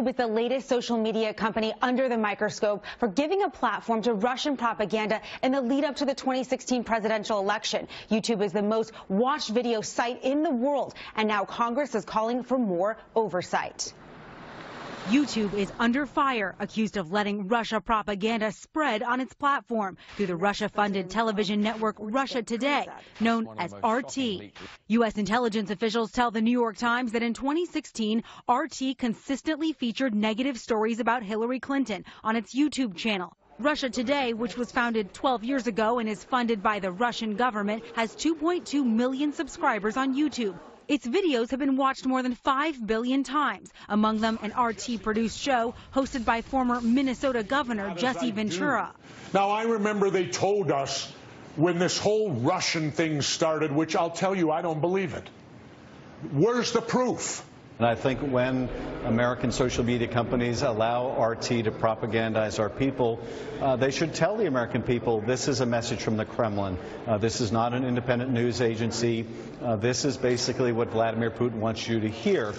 YouTube is the latest social media company under the microscope for giving a platform to Russian propaganda in the lead up to the 2016 presidential election. YouTube is the most watched video site in the world, and now Congress is calling for more oversight. YouTube is under fire, accused of letting Russia propaganda spread on its platform through the Russia-funded television network Russia Today, known as RT. U.S. intelligence officials tell the New York Times that in 2016, RT consistently featured negative stories about Hillary Clinton on its YouTube channel. Russia Today, which was founded 12 years ago and is funded by the Russian government, has 2.2 million subscribers on YouTube. Its videos have been watched more than 5 billion times, among them an RT-produced show hosted by former Minnesota Governor Jesse Ventura. Now, I remember they told us when this whole Russian thing started, which I'll tell you, I don't believe it. Where's the proof? And I think when American social media companies allow RT to propagandize our people, they should tell the American people this is a message from the Kremlin. This is not an independent news agency. This is basically what Vladimir Putin wants you to hear.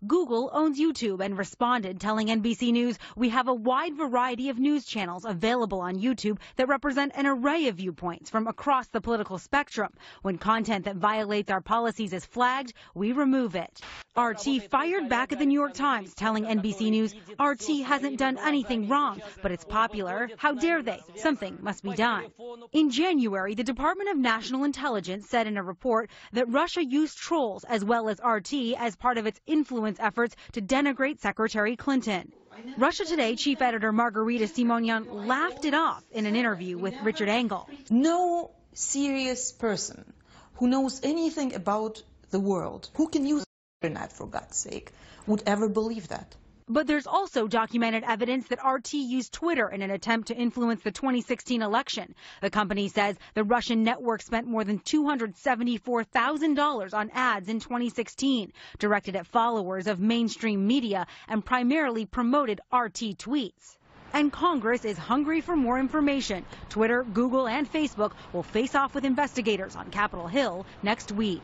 Google owns YouTube and responded, telling NBC News, "We have a wide variety of news channels available on YouTube that represent an array of viewpoints from across the political spectrum. When content that violates our policies is flagged, we remove it." RT fired back at the New York Times, telling NBC News, "RT hasn't done anything wrong, but it's popular. How dare they? Something must be done." In January, the Department of National Intelligence said in a report that Russia used trolls as well as RT as part of its influence efforts to denigrate Secretary Clinton. Russia Today chief editor Margarita Simonyan laughed it off in an interview with Richard Engel. No serious person who knows anything about the world, who can use the internet for God's sake, would ever believe that. But there's also documented evidence that RT used Twitter in an attempt to influence the 2016 election. The company says the Russian network spent more than $274,000 on ads in 2016, directed at followers of mainstream media and primarily promoted RT tweets. And Congress is hungry for more information. Twitter, Google, and Facebook will face off with investigators on Capitol Hill next week.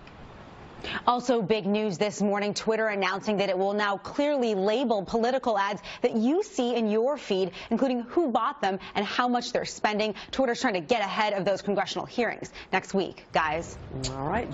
Also, big news this morning, Twitter announcing that it will now clearly label political ads that you see in your feed, including who bought them and how much they're spending. Twitter's trying to get ahead of those congressional hearings next week, guys. All right.